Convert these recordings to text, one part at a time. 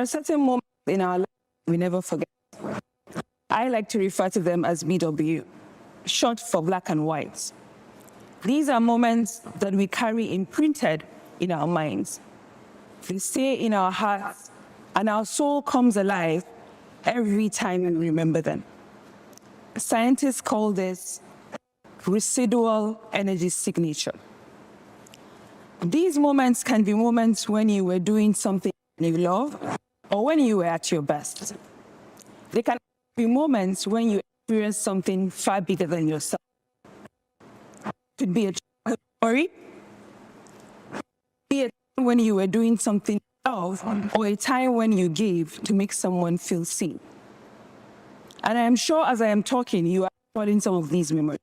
are certain moments in our life we never forget. I like to refer to them as BW, short for black and white. These are moments that we carry imprinted in our minds. They stay in our hearts, and our soul comes alive every time we remember them. Scientists call this residual energy signature. These moments can be moments when you were doing something you love or when you were at your best. They can be moments when you experience something far bigger than yourself. It could be a childhood story, be a time when you were doing something you love, or a time when you gave to make someone feel seen. And I am sure as I am talking, you are recording some of these memories.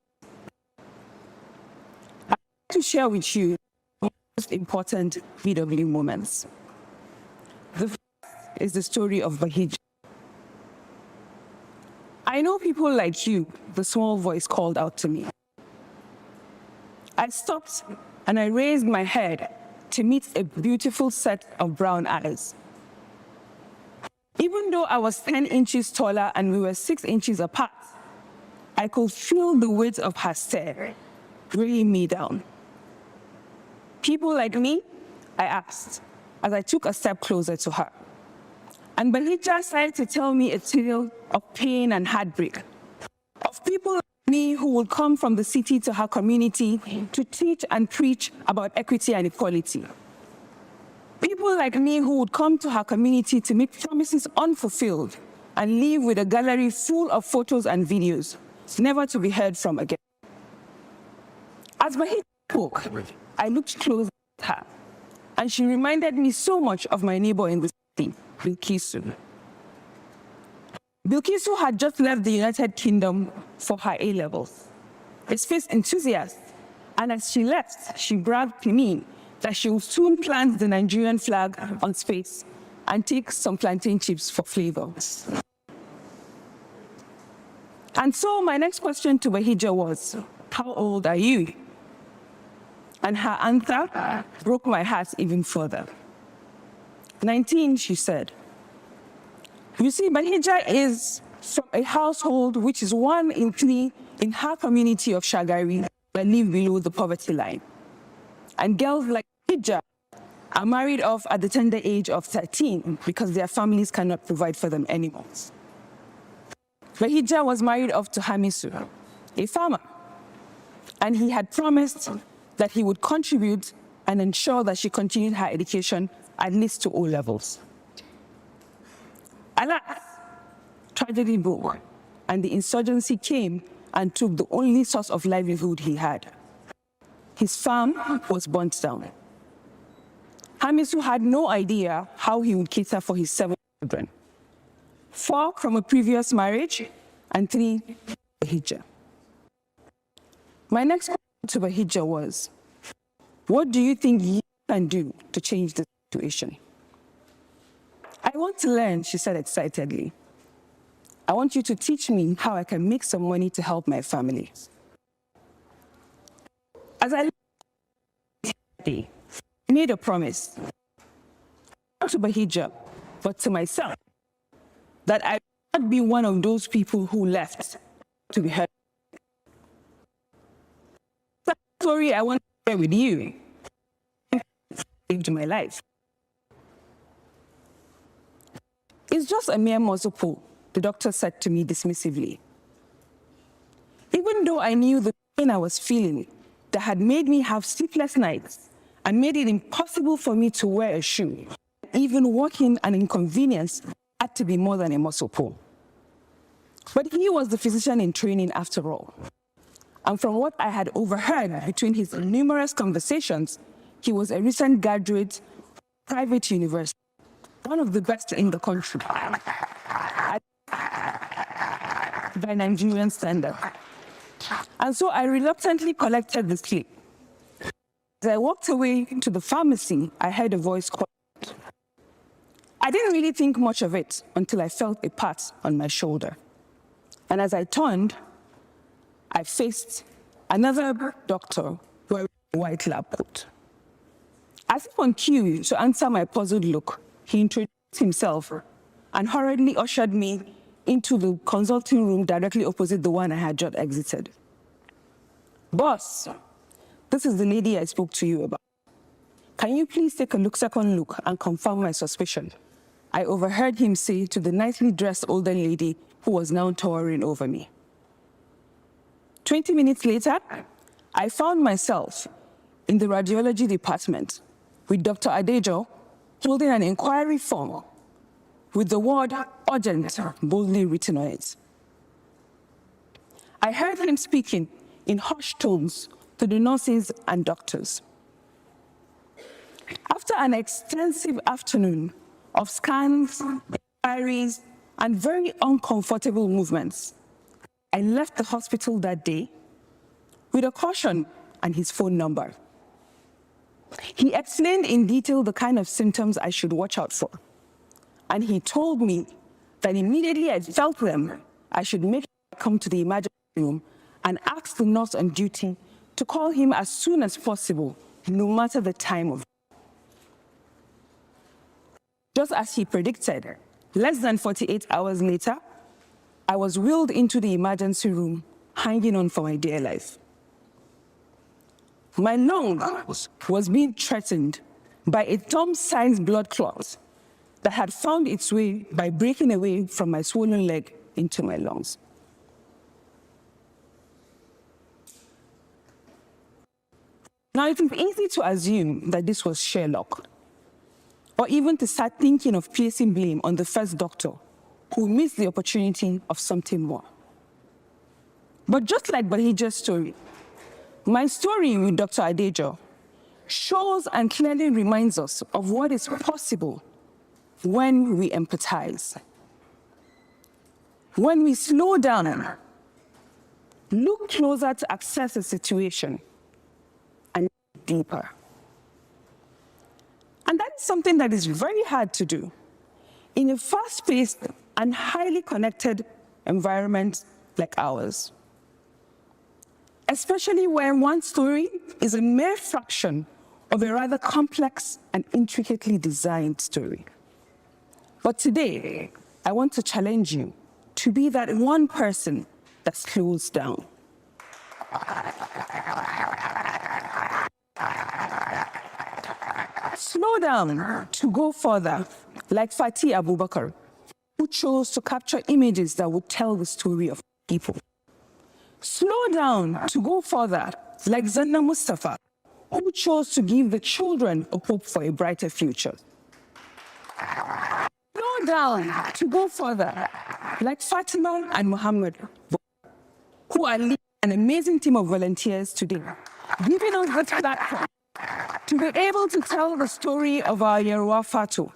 I'd like to share with you the most important VW moments. The first is the story of Bahija. I know people like you, the small voice called out to me. I stopped and I raised my head to meet a beautiful set of brown eyes. Even though I was 10 inches taller and we were 6 inches apart, I could feel the weight of her stare weighing me down. People like me? I asked, as I took a step closer to her. And Bahija started to tell me a tale of pain and heartbreak, of people like me who would come from the city to her community to teach and preach about equity and equality. People like me who would come to her community to make promises unfulfilled and leave with a gallery full of photos and videos, never to be heard from again. As Bahija spoke, I looked close at her, and she reminded me so much of my neighbor in the city, Bilkisu. Bilkisu had just left the United Kingdom for her A-levels, a space enthusiast, and as she left, she bragged to me that she will soon plant the Nigerian flag on space and take some plantain chips for flavor. And so my next question to Bahija was, how old are you? And her answer broke my heart even further. 19, she said. You see, Bahija is from a household which is 1 in 3 in her community of Shagari that live below the poverty line. And girls like Bahija are married off at the tender age of 13 because their families cannot provide for them anymore. Bahija was married off to Hamisu, a farmer, and he had promised that he would contribute and ensure that she continued her education at least to O levels. Alas, tragedy broke, and the insurgency came and took the only source of livelihood he had. His farm was burnt down. Hamisu had no idea how he would cater for his 7 children, 4 from a previous marriage and 3 Bahija. My next question to Bahija was, what do you think you can do to change the situation? I want to learn, she said excitedly. I want you to teach me how I can make some money to help my family. As I made a promise, not to Bahija, but to myself, that I would not be one of those people who left to be heard. That story I want to share with you saved my life. It's just a mere muscle pull, the doctor said to me dismissively. Even though I knew the pain I was feeling that had made me have sleepless nights and made it impossible for me to wear a shoe, even walking an inconvenience had to be more than a muscle pull. But he was the physician in training after all. And from what I had overheard between his numerous conversations, he was a recent graduate of a private university, one of the best in the country, by Nigerian standards. And so I reluctantly collected the slip. As I walked away to the pharmacy, I heard a voice call. I didn't really think much of it until I felt a pat on my shoulder. And as I turned, I faced another doctor wearing a white lab coat. As if on cue to answer my puzzled look, he introduced himself and hurriedly ushered me into the consulting room directly opposite the one I had just exited. "Boss, this is the lady I spoke to you about. Can you please take a second look and confirm my suspicion?" I overheard him say to the nicely dressed older lady who was now towering over me. 20 minutes later, I found myself in the radiology department with Dr. Adejo holding an inquiry form with the word "urgent" boldly written on it. I heard him speaking in hushed tones to the nurses and doctors. After an extensive afternoon of scans, inquiries, and very uncomfortable movements, I left the hospital that day with a caution and his phone number. He explained in detail the kind of symptoms I should watch out for, and he told me that immediately I felt them, I should make sure I come to the emergency room and ask the nurse on duty to call him as soon as possible, no matter the time of. Just as he predicted, less than 48 hours later, I was wheeled into the emergency room, hanging on for my dear life. My lung was being threatened by a thumb-sized blood clot that had found its way by breaking away from my swollen leg into my lungs. Now, it is easy to assume that this was sheer luck, or even to start thinking of placing blame on the first doctor who missed the opportunity of something more. But just like Bahija's story, my story with Dr. Adejo shows and clearly reminds us of what is possible when we empathize. When we slow down, look closer to assess a situation, and deeper. And that is something that is very hard to do in a fast-paced and highly connected environment like ours, especially where one story is a mere fraction of a rather complex and intricately designed story. But today, I want to challenge you to be that one person that slows down. Slow down to go further, like Fatih Abubakar, who chose to capture images that would tell the story of people. Slow down to go further, like Zanna Mustafa, who chose to give the children a hope for a brighter future. Slow down to go further, like Fatima and Muhammad, who are leading an amazing team of volunteers today, giving us this platform to be able to tell the story of our Yeruwa Fatu,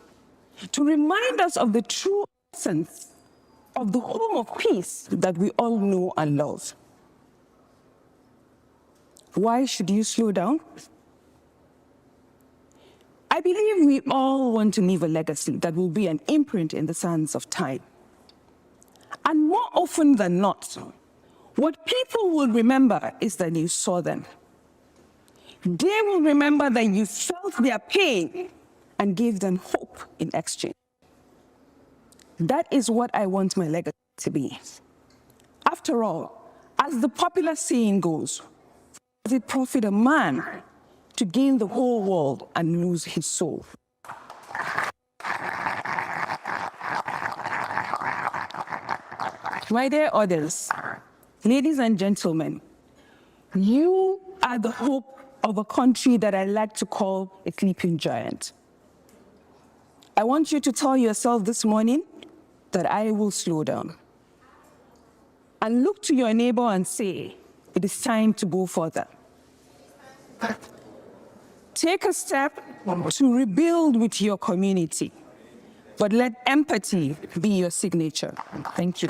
to remind us of the true essence of the home of peace that we all know and love. Why should you slow down? I believe we all want to leave a legacy that will be an imprint in the sands of time. And more often than not, what people will remember is that you saw them. They will remember that you felt their pain and gave them hope in exchange. That is what I want my legacy to be. After all, as the popular saying goes, does it profit a man to gain the whole world and lose his soul? My dear audience, ladies and gentlemen, you are the hope of a country that I like to call a sleeping giant. I want you to tell yourself this morning that I will slow down. And look to your neighbor and say, it is time to go further. Take a step to rebuild with your community, but let empathy be your signature. Thank you.